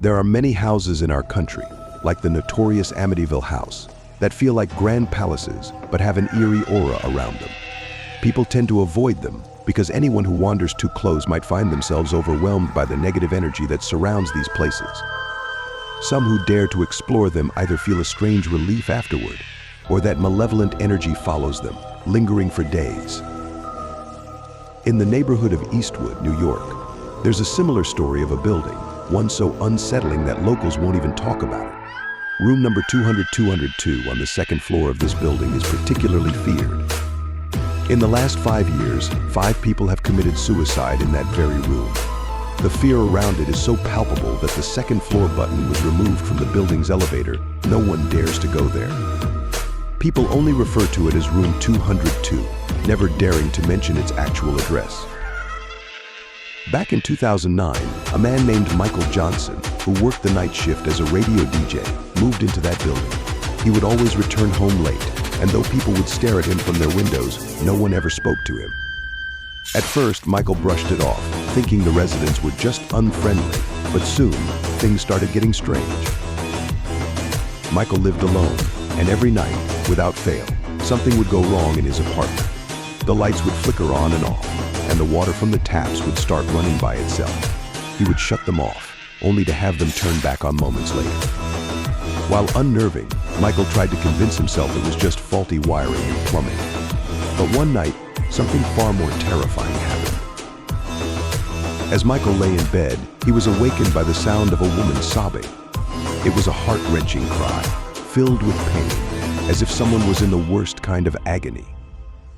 There are many houses in our country, like the notorious Amityville house, that feel like grand palaces but have an eerie aura around them. People tend to avoid them because anyone who wanders too close might find themselves overwhelmed by the negative energy that surrounds these places. Some who dare to explore them either feel a strange relief afterward, or that malevolent energy follows them, lingering for days. In the neighborhood of Eastwood, New York, there's a similar story of a building, one so unsettling that locals won't even talk about it. Room number 202 on the second floor of this building is particularly feared. In the last 5 years, 5 people have committed suicide in that very room. The fear around it is so palpable that the second floor button was removed from the building's elevator. No one dares to go there. People only refer to it as room 202, never daring to mention its actual address. Back in 2009, a man named Michael Johnson, who worked the night shift as a radio DJ, moved into that building. He would always return home late, and though people would stare at him from their windows, no one ever spoke to him. At first, Michael brushed it off, thinking the residents were just unfriendly, but soon, things started getting strange. Michael lived alone, and every night, without fail, something would go wrong in his apartment. The lights would flicker on and off, and the water from the taps would start running by itself. He would shut them off, only to have them turn back on moments later. While unnerving, Michael tried to convince himself it was just faulty wiring and plumbing. But one night, something far more terrifying happened. As Michael lay in bed, he was awakened by the sound of a woman sobbing. It was a heart-wrenching cry, filled with pain, as if someone was in the worst kind of agony.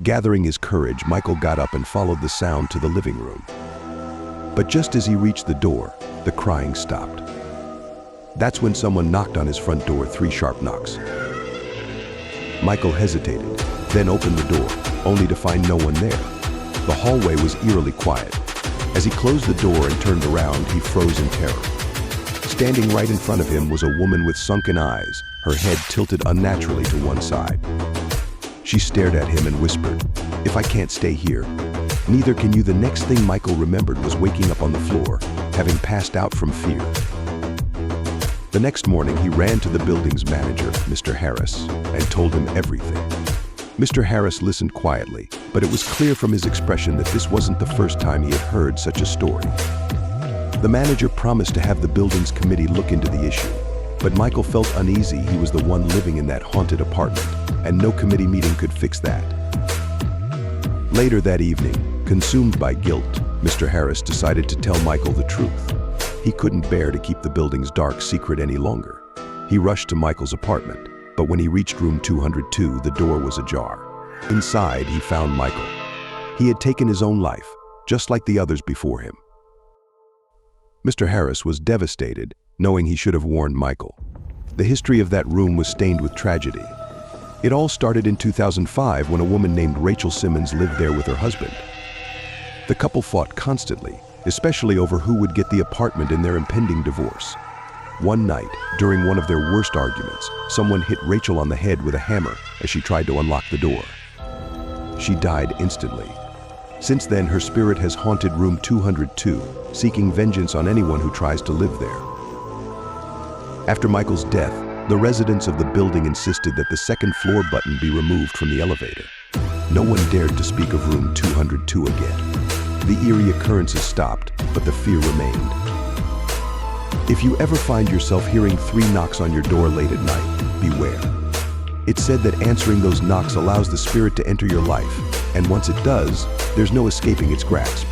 Gathering his courage, Michael got up and followed the sound to the living room. But just as he reached the door, the crying stopped. That's when someone knocked on his front door 3 sharp knocks. Michael hesitated, then opened the door, only to find no one there. The hallway was eerily quiet. As he closed the door and turned around, he froze in terror. Standing right in front of him was a woman with sunken eyes, her head tilted unnaturally to one side. She stared at him and whispered, "If I can't stay here, neither can you." The next thing Michael remembered was waking up on the floor, having passed out from fear. The next morning, he ran to the building's manager, Mr. Harris, and told him everything. Mr. Harris listened quietly, but it was clear from his expression that this wasn't the first time he had heard such a story. The manager promised to have the building's committee look into the issue, but Michael felt uneasy. He was the one living in that haunted apartment, and no committee meeting could fix that. Later that evening, consumed by guilt, Mr. Harris decided to tell Michael the truth. He couldn't bear to keep the building's dark secret any longer. He rushed to Michael's apartment, but when he reached room 202, the door was ajar. Inside, he found Michael. He had taken his own life, just like the others before him. Mr. Harris was devastated, knowing he should have warned Michael. The history of that room was stained with tragedy. It all started in 2005 when a woman named Rachel Simmons lived there with her husband. The couple fought constantly, especially over who would get the apartment in their impending divorce. One night, during one of their worst arguments, someone hit Rachel on the head with a hammer as she tried to unlock the door. She died instantly. Since then, her spirit has haunted room 202, seeking vengeance on anyone who tries to live there. After Michael's death, the residents of the building insisted that the second floor button be removed from the elevator. No one dared to speak of room 202 again. The eerie occurrences stopped, but the fear remained. If you ever find yourself hearing 3 knocks on your door late at night, beware. It's said that answering those knocks allows the spirit to enter your life, and once it does, there's no escaping its grasp.